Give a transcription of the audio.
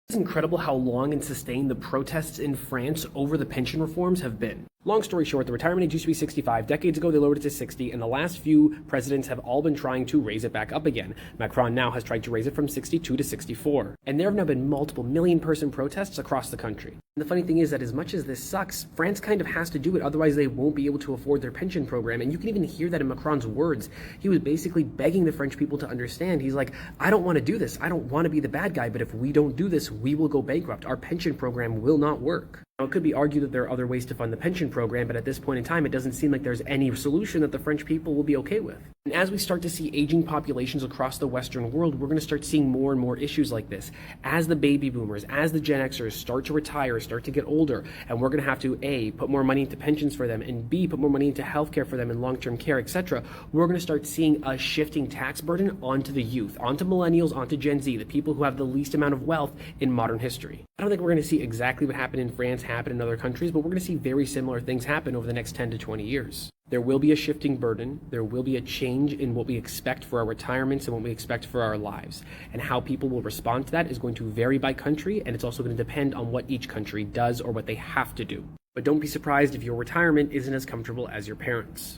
It's incredible how long and sustained the protests in France over the pension reforms have been. Long story short, the retirement age used to be 65. Decades ago, they lowered it to 60, and the last few presidents have all been trying to raise it back up again. Macron now has tried to raise it from 62 to 64. And there have now been multiple million-person protests across the country. And the funny thing is that as much as this sucks, France kind of has to do it, otherwise they won't be able to afford their pension program. And you can even hear that in Macron's words. He was basically begging the French people to understand. He's like, I don't want to do this. I don't want to be the bad guy, but if we don't do this, we will go bankrupt. Our pension program will not work. Now, it could be argued that there are other ways to fund the pension program, but at this point in time, it doesn't seem like there's any solution that the French people will be okay with. And as we start to see aging populations across the Western world, we're going to start seeing more and more issues like this. As the baby boomers, as the Gen Xers start to retire, start to get older, and we're going to have to, A, put more money into pensions for them, and B, put more money into healthcare for them and long-term care, etc., we're going to start seeing a shifting tax burden onto the youth, onto millennials, onto Gen Z, the people who have the least amount of wealth in modern history. I don't think we're going to see exactly what happened in France happen in other countries, but we're going to see very similar things happen over the next 10 to 20 years. There will be a shifting burden. There will be a change in what we expect for our retirements and what we expect for our lives. And how people will respond to that is going to vary by country, and it's also going to depend on what each country does or what they have to do. But don't be surprised if your retirement isn't as comfortable as your parents'.